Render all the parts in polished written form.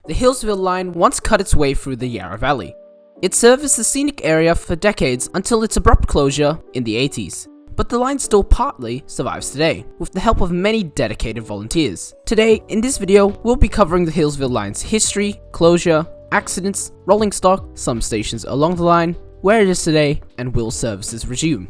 The Healesville line once cut its way through the Yarra Valley. It serviced the scenic area for decades until its abrupt closure in the 80s. But the line still partly survives today, with the help of many dedicated volunteers. Today, in this video, we'll be covering the Healesville line's history, closure, accidents, rolling stock, some stations along the line, where it is today, and will services resume.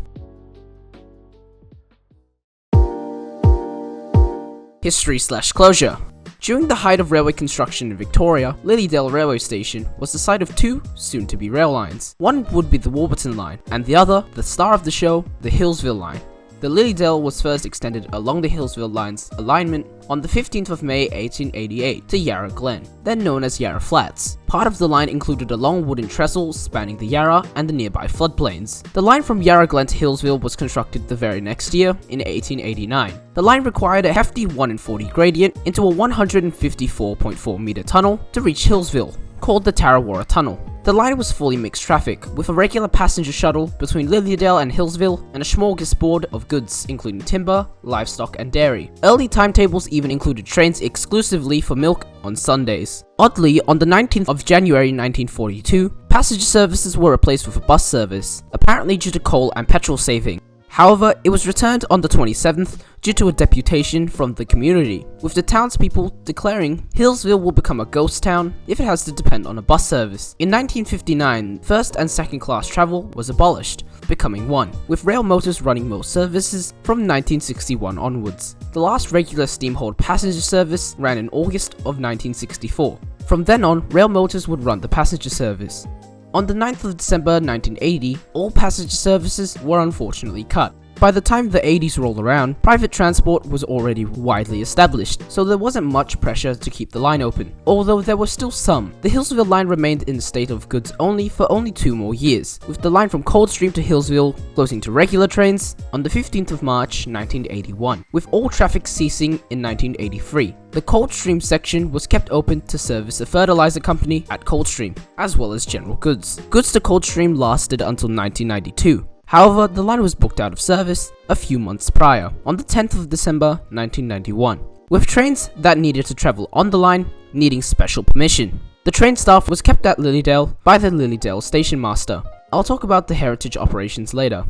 History/closure. During the height of railway construction in Victoria, Lilydale Railway Station was the site of two soon-to-be rail lines. One would be the Warburton line, and the other, the star of the show, the Healesville line. The Lilydale was first extended along the Healesville line's alignment on the 15th of May 1888 to Yarra Glen, then known as Yarra Flats. Part of the line included a long wooden trestle spanning the Yarra and the nearby floodplains. The line from Yarra Glen to Healesville was constructed the very next year, in 1889. The line required a hefty 1 in 40 gradient into a 154.4 meter tunnel to reach Healesville, called the Tarawara Tunnel. The line was fully mixed traffic, with a regular passenger shuttle between Lilydale and Healesville and a smorgasbord of goods including timber, livestock and dairy. Early timetables even included trains exclusively for milk on Sundays. Oddly, on the 19th of January 1942, passenger services were replaced with a bus service, apparently due to coal and petrol saving. However, it was returned on the 27th due to a deputation from the community, with the townspeople declaring Healesville will become a ghost town if it has to depend on a bus service. In 1959, first and second class travel was abolished, becoming one, with rail motors running most services from 1961 onwards. The last regular steam-hauled passenger service ran in August of 1964. From then on, rail motors would run the passenger service. On the 9th of December 1980, all passenger services were unfortunately cut. By the time the 80s rolled around, private transport was already widely established, so there wasn't much pressure to keep the line open, although there was still some. The Healesville line remained in the state of goods only for only 2 more years, with the line from Coldstream to Healesville closing to regular trains on the 15th of March 1981, with all traffic ceasing in 1983. The Coldstream section was kept open to service a fertilizer company at Coldstream, as well as general goods. Goods to Coldstream lasted until 1992. However, the line was booked out of service a few months prior, on the 10th of December 1991, with trains that needed to travel on the line needing special permission. The train staff was kept at Lilydale by the Lilydale station master. I'll talk about the heritage operations later.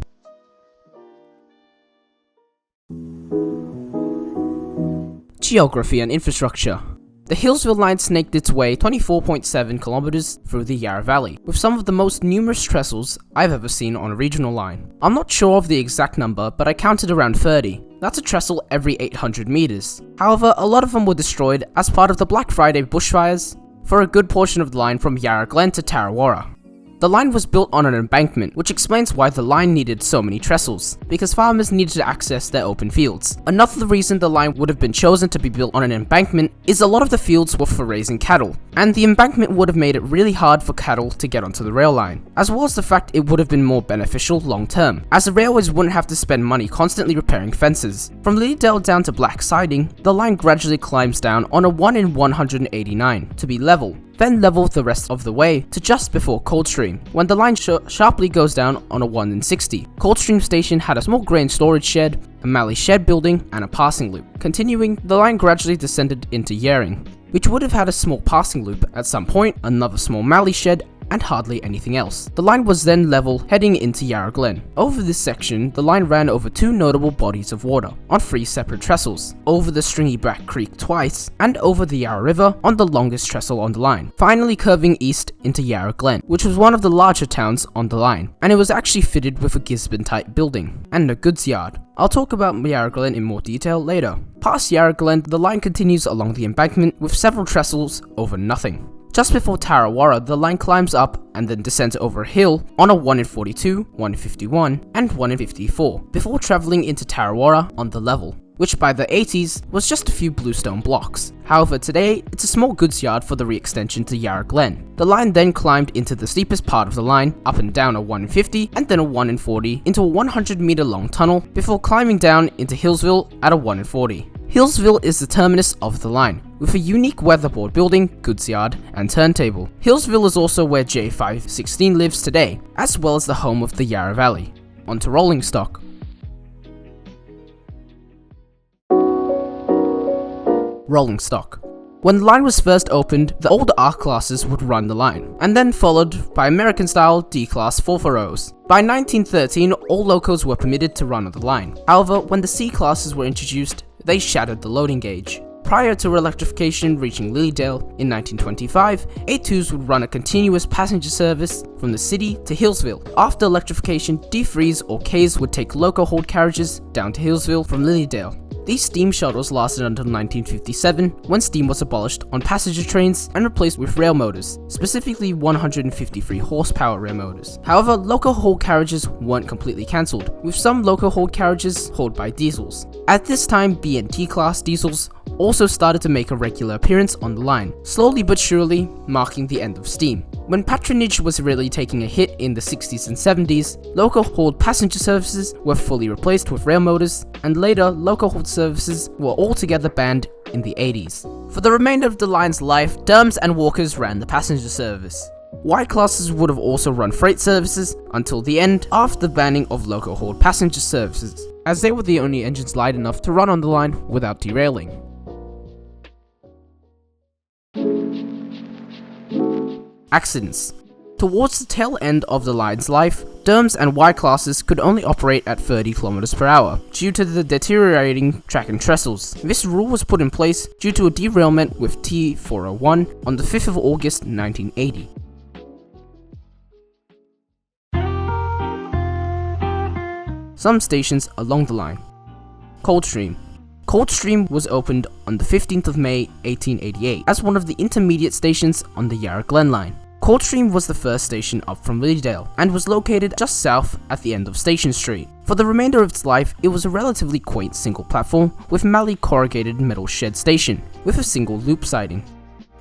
Geography and infrastructure. The Healesville line snaked its way 24.7 kilometers through the Yarra Valley, with some of the most numerous trestles I've ever seen on a regional line. I'm not sure of the exact number, but I counted around 30. That's a trestle every 800 meters. However, a lot of them were destroyed as part of the Black Friday bushfires for a good portion of the line from Yarra Glen to Tarawara. The line was built on an embankment, which explains why the line needed so many trestles, because farmers needed to access their open fields. Another reason the line would have been chosen to be built on an embankment is a lot of the fields were for raising cattle, and the embankment would have made it really hard for cattle to get onto the rail line, as well as the fact it would have been more beneficial long term, as the railways wouldn't have to spend money constantly repairing fences. From Lilydale down to Black Siding, the line gradually climbs down on a 1 in 189 to be level, then level the rest of the way to just before Coldstream, when the line sharply goes down on a 1 in 60. Coldstream station had a small grain storage shed, a mallee shed building, and a passing loop. Continuing, the line gradually descended into Yering, which would have had a small passing loop at some point, another small mallee shed, and hardly anything else. The line was then level heading into Yarra Glen. Over this section, the line ran over 2 notable bodies of water on 3 separate trestles, over the Stringy Back Creek twice, and over the Yarra River on the longest trestle on the line, finally curving east into Yarra Glen, which was one of the larger towns on the line, and it was actually fitted with a Gisborne type building and a goods yard. I'll talk about Yarra Glen in more detail later. Past Yarra Glen, the line continues along the embankment with several trestles over nothing. Just before Tarawara, the line climbs up and then descends over a hill on a 1 in 42, 1 in 51, and 1 in 54, before travelling into Tarawara on the level, which by the 80s was just a few bluestone blocks. However, today, it's a small goods yard for the re-extension to Yarra Glen. The line then climbed into the steepest part of the line, up and down a 1 in 50, and then a 1 in 40, into a 100 meter long tunnel, before climbing down into Healesville at a 1 in 40. Healesville is the terminus of the line, with a unique weatherboard building, goods yard, and turntable. Healesville is also where J516 lives today, as well as the home of the Yarra Valley. Onto rolling stock. Rolling stock. When the line was first opened, the older R classes would run the line, and then followed by American-style D-class 440s. By 1913, all locos were permitted to run on the line. However, when the C classes were introduced, they shattered the loading gauge. Prior to electrification reaching Lilydale in 1925, A2s would run a continuous passenger service from the city to Healesville. After electrification, D3s or Ks would take loco hauled carriages down to Healesville from Lilydale. These steam shuttles lasted until 1957, when steam was abolished on passenger trains and replaced with rail motors, specifically 153 horsepower rail motors. However, loco hauled carriages weren't completely cancelled, with some loco hauled carriages hauled by diesels. At this time, B and T class diesels also started to make a regular appearance on the line, slowly but surely marking the end of steam. When patronage was really taking a hit in the 60s and 70s, loco hauled passenger services were fully replaced with rail motors, and later loco hauled services were altogether banned in the 80s. For the remainder of the line's life, Derms and Walkers ran the passenger service. Y classes would have also run freight services until the end after the banning of loco hauled passenger services, as they were the only engines light enough to run on the line without derailing. Accidents. Towards the tail end of the line's life, Derms and Y classes could only operate at 30 km per hour due to the deteriorating track and trestles. This rule was put in place due to a derailment with T401 on the 5th of August 1980. Some stations along the line. Coldstream. Coldstream was opened on the 15th of May 1888 as one of the intermediate stations on the Yarra Glen line. Coldstream was the first station up from Lilydale and was located just south at the end of Station Street. For the remainder of its life, it was a relatively quaint single platform with mallee corrugated metal shed station with a single loop siding.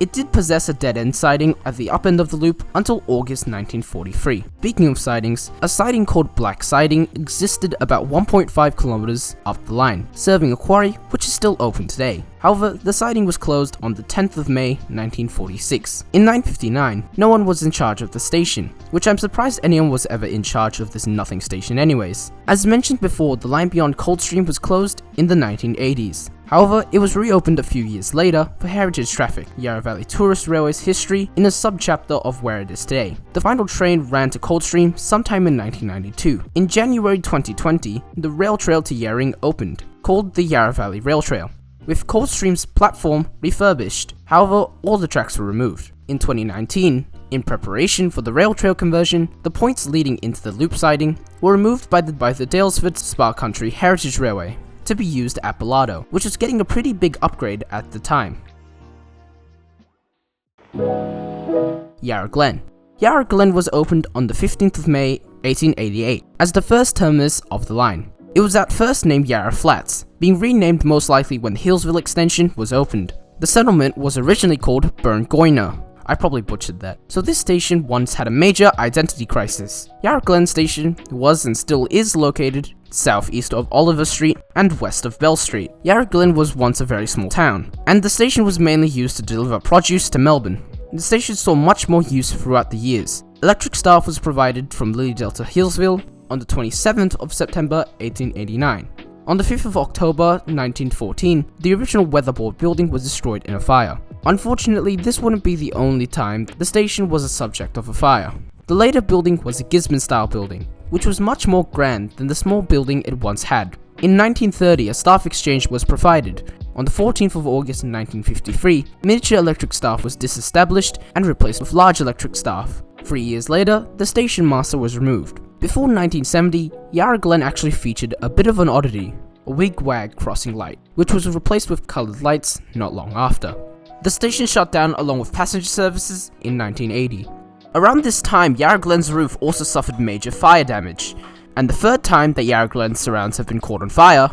It did possess a dead-end siding at the up end of the loop until August 1943. Speaking of sidings, a siding called Black Siding existed about 1.5 kilometers up the line, serving a quarry which is still open today. However, the siding was closed on the 10th of May 1946. In 1959, no one was in charge of the station, which I'm surprised anyone was ever in charge of this nothing station anyways. As mentioned before, the line beyond Coldstream was closed in the 1980s. However, it was reopened a few years later for heritage traffic, Yarra Valley Tourist Railway's history in a subchapter of where it is today. The final train ran to Coldstream sometime in 1992. In January 2020, the rail trail to Yarring opened, called the Yarra Valley Rail Trail, with Coldstream's platform refurbished. However, all the tracks were removed. In 2019, in preparation for the rail trail conversion, the points leading into the loop siding were removed by the Daylesford Spa Country Heritage Railway to be used at Bellardo, which was getting a pretty big upgrade at the time. Yarra Glen. Yarra Glen was opened on the 15th of May 1888 as the first terminus of the line. It was at first named Yarra Flats, being renamed most likely when the Healesville extension was opened. The settlement was originally called Burngoyna. I probably butchered that. So this station once had a major identity crisis. Yarra Glen Station was and still is located southeast of Oliver Street and west of Bell Street. Yarra Glen was once a very small town, and the station was mainly used to deliver produce to Melbourne. The station saw much more use throughout the years. Electric staff was provided from Lilydale to Healesville on the 27th of September 1889. On the 5th of October 1914, the original weatherboard building was destroyed in a fire. Unfortunately, this wouldn't be the only time the station was a subject of a fire. The later building was a Gisborne-style building, which was much more grand than the small building it once had. In 1930, a staff exchange was provided. On the 14th of August 1953, miniature electric staff was disestablished and replaced with large electric staff. 3 years later, the station master was removed. Before 1970, Yarra Glen actually featured a bit of an oddity, a wig-wag crossing light, which was replaced with coloured lights not long after. The station shut down along with passenger services in 1980. Around this time, Yarra Glen's roof also suffered major fire damage, and the third time that Yarra Glen's surrounds have been caught on fire.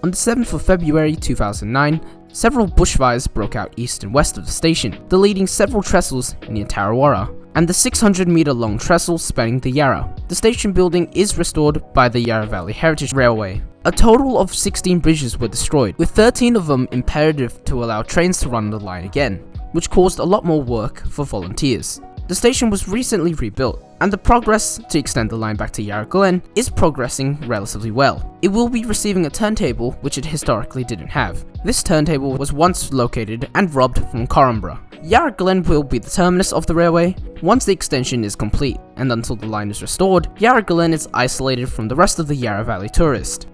On the 7th of February 2009, several bushfires broke out east and west of the station, deleting several trestles near Tarrawarra, and the 600-metre long trestle spanning the Yarra. The station building is restored by the Yarra Valley Heritage Railway. A total of 16 bridges were destroyed, with 13 of them imperative to allow trains to run the line again, which caused a lot more work for volunteers. The station was recently rebuilt, and the progress to extend the line back to Yarra Glen is progressing relatively well. It will be receiving a turntable which it historically didn't have. This turntable was once located and robbed from Corumburra. Yarra Glen will be the terminus of the railway once the extension is complete, and until the line is restored, Yarra Glen is isolated from the rest of the Yarra Valley Tourist.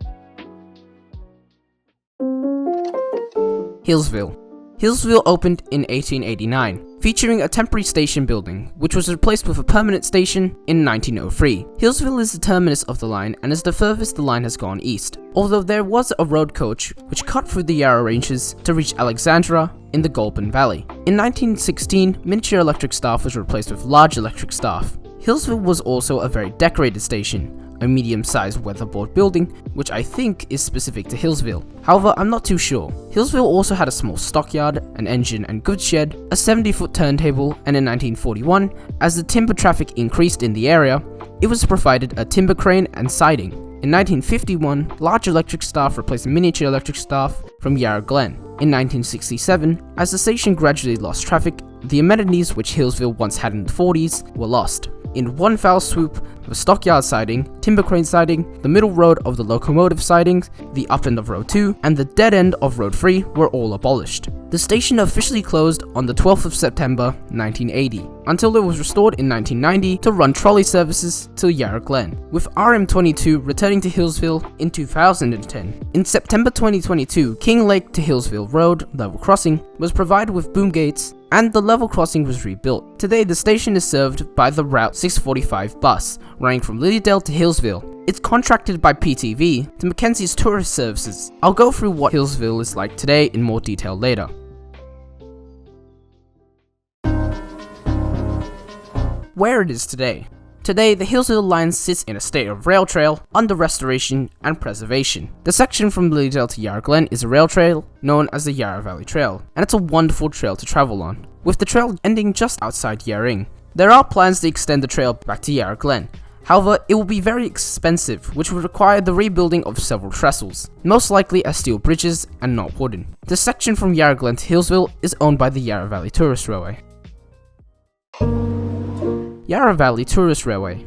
Healesville. Healesville opened in 1889, featuring a temporary station building, which was replaced with a permanent station in 1903. Healesville is the terminus of the line and is the furthest the line has gone east, although there was a road coach which cut through the Yarra Ranges to reach Alexandra in the Goulburn Valley. In 1916, miniature electric staff was replaced with large electric staff. Healesville was also a very decorated station, a medium-sized weatherboard building, which I think is specific to Healesville. However, I'm not too sure. Healesville also had a small stockyard, an engine and goods shed, a 70-foot turntable, and in 1941, as the timber traffic increased in the area, it was provided a timber crane and siding. In 1951, large electric staff replaced miniature electric staff from Yarra Glen. In 1967, as the station gradually lost traffic, the amenities which Healesville once had in the 40s were lost. In one foul swoop, the stockyard siding, timber crane siding, the middle road of the locomotive sidings, the up end of Road 2, and the dead end of Road 3 were all abolished. The station officially closed on the 12th of September 1980, until it was restored in 1990 to run trolley services to Yarra Glen, with RM22 returning to Healesville in 2010. In September 2022, King Lake to Healesville Road level crossing was provided with boom gates, and the level crossing was rebuilt. Today, the station is served by the Route 645 bus, running from Lilydale to Healesville. It's contracted by PTV to Mackenzie's Tourist Services. I'll go through what Healesville is like today in more detail later. Where it is today. Today, the Healesville line sits in a state of rail trail, under restoration and preservation. The section from Lilydale to Yarra Glen is a rail trail known as the Yarra Valley Trail, and it's a wonderful trail to travel on, with the trail ending just outside Yarring. There are plans to extend the trail back to Yarra Glen. However, it will be very expensive, which would require the rebuilding of several trestles, most likely as steel bridges and not wooden. The section from Yarra Glen to Healesville is owned by the Yarra Valley Tourist Railway. Yarra Valley Tourist Railway.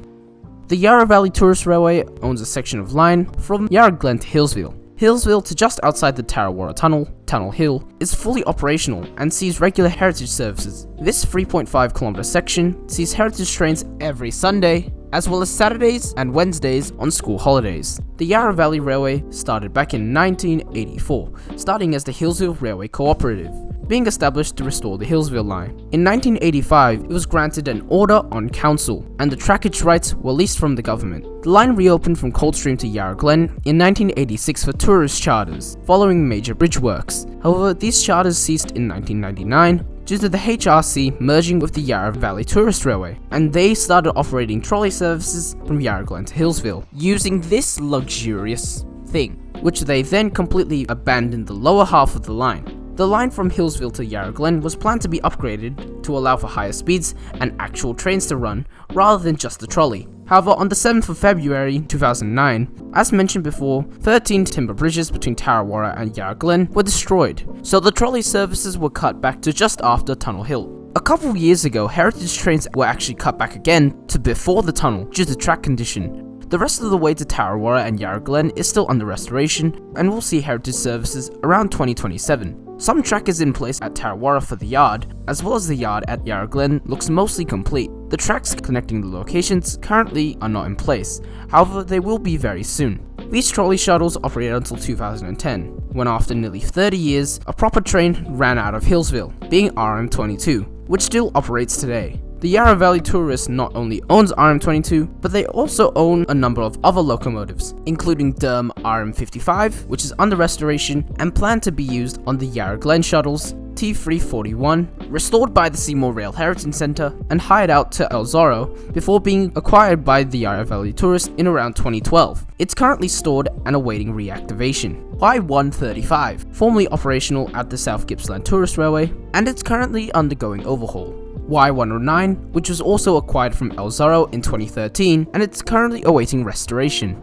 The Yarra Valley Tourist Railway owns a section of line from Yarra Glen to Healesville. Healesville to just outside the Tarrawarra Tunnel, Tunnel Hill, is fully operational and sees regular heritage services. This 3.5 kilometer section sees heritage trains every Sunday, as well as Saturdays and Wednesdays on school holidays. The Yarra Valley Railway started back in 1984, starting as the Healesville Railway Cooperative, being established to restore the Healesville line. In 1985, it was granted an order on council, and the trackage rights were leased from the government. The line reopened from Coldstream to Yarra Glen in 1986 for tourist charters, following major bridge works. However, these charters ceased in 1999 due to the HRC merging with the Yarra Valley Tourist Railway, and they started operating trolley services from Yarra Glen to Healesville, using this luxurious thing, which they then completely abandoned the lower half of the line. The line from Healesville to Yarra Glen was planned to be upgraded to allow for higher speeds and actual trains to run, rather than just the trolley. However, on the 7th of February 2009, as mentioned before, 13 timber bridges between Tarrawarra and Yarra Glen were destroyed, so the trolley services were cut back to just after Tunnel Hill. A couple years ago, heritage trains were actually cut back again to before the tunnel due to track condition. The rest of the way to Tarrawarra and Yarra Glen is still under restoration, and will see heritage services around 2027. Some track is in place at Tarrawarra for the yard, as well as the yard at Yarra Glen looks mostly complete. The tracks connecting the locations currently are not in place, however they will be very soon. These trolley shuttles operated until 2010, when after nearly 30 years, a proper train ran out of Healesville, being RM22, which still operates today. The Yarra Valley Tourist not only owns RM22, but they also own a number of other locomotives, including Durham RM55, which is under restoration and planned to be used on the Yarra Glen shuttles, T341, restored by the Seymour Rail Heritage Centre and hired out to El Zorro before being acquired by the Yarra Valley Tourist in around 2012. It's currently stored and awaiting reactivation. Y135, formerly operational at the South Gippsland Tourist Railway, and it's currently undergoing overhaul. Y109, which was also acquired from El Zorro in 2013, and it's currently awaiting restoration.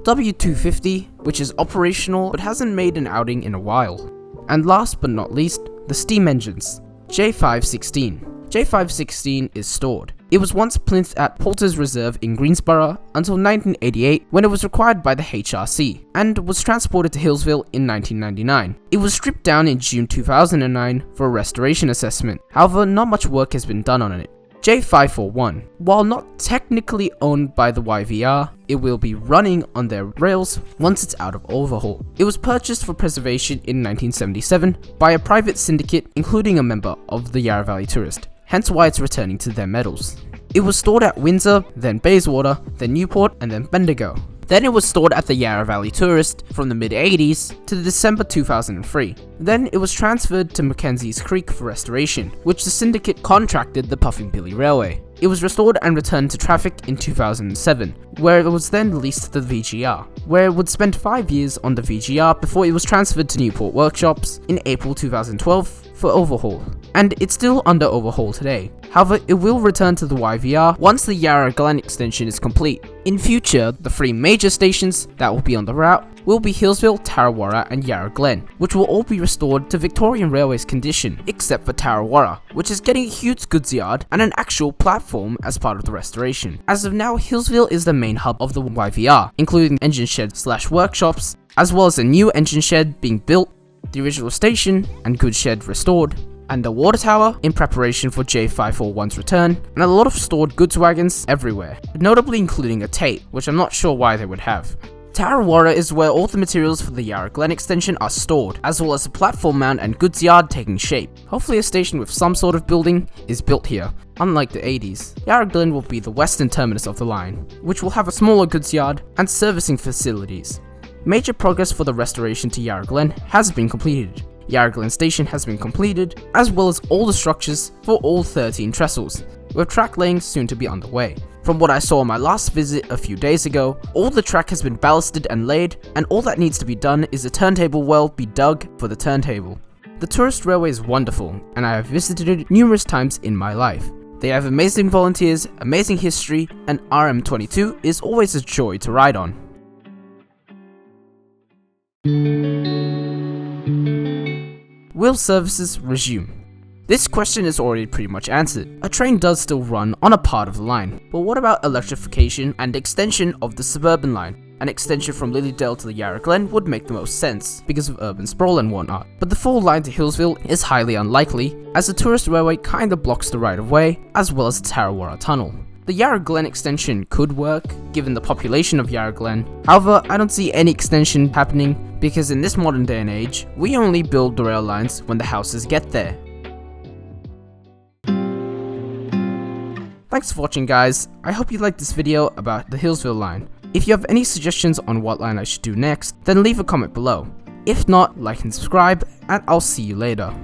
W250, which is operational but hasn't made an outing in a while. And last but not least, the steam engines. J516. J516 is stored. It was once plinth at Porter's Reserve in Greensboro until 1988 when it was required by the HRC and was transported to Healesville in 1999. It was stripped down in June 2009 for a restoration assessment. However, not much work has been done on it. J541. While not technically owned by the YVR, it will be running on their rails once it's out of overhaul. It was purchased for preservation in 1977 by a private syndicate including a member of the Yarra Valley Tourist, hence why it's returning to their metals. It was stored at Windsor, then Bayswater, then Newport, and then Bendigo. Then it was stored at the Yarra Valley Tourist from the mid-80s to December 2003. Then it was transferred to Mackenzie's Creek for restoration, which the syndicate contracted the Puffing Billy Railway. It was restored and returned to traffic in 2007, where it was then leased to the VGR, where it would spend 5 years on the VGR before it was transferred to Newport Workshops in April 2012 for overhaul. And it's still under overhaul today. However, it will return to the YVR once the Yarra Glen extension is complete. In future, the 3 major stations that will be on the route will be Healesville, Tarrawarra and Yarra Glen, which will all be restored to Victorian Railway's condition, except for Tarrawarra, which is getting a huge goods yard and an actual platform as part of the restoration. As of now, Healesville is the main hub of the YVR, including engine shed / workshops, as well as a new engine shed being built, the original station and goods shed restored, and the water tower in preparation for J541's return, and a lot of stored goods wagons everywhere, notably including a Tate, which I'm not sure why they would have. Tarrawarra is where all the materials for the Yarra Glen extension are stored, as well as a platform mount and goods yard taking shape. Hopefully a station with some sort of building is built here, unlike the 80s. Yarra Glen will be the western terminus of the line, which will have a smaller goods yard and servicing facilities. Major progress for the restoration to Yarra Glen has been completed. Yarra Glen Station has been completed, as well as all the structures for all 13 trestles, with track laying soon to be underway. From what I saw on my last visit a few days ago, all the track has been ballasted and laid, and all that needs to be done is a turntable well be dug for the turntable. The tourist railway is wonderful, and I have visited it numerous times in my life. They have amazing volunteers, amazing history, and RM22 is always a joy to ride on. Will services resume? This question is already pretty much answered. A train does still run on a part of the line, but what about electrification and extension of the suburban line? An extension from Lilydale to the Yarra Glen would make the most sense because of urban sprawl and whatnot, but the full line to Healesville is highly unlikely as the tourist railway kinda blocks the right of way as well as the Tarrawarra tunnel. The Yarra Glen extension could work, given the population of Yarra Glen. However, I don't see any extension happening because in this modern day and age, we only build the rail lines when the houses get there. Thanks for watching guys, I hope you liked this video about the Healesville line. If you have any suggestions on what line I should do next, then leave a comment below. If not, like and subscribe, and I'll see you later.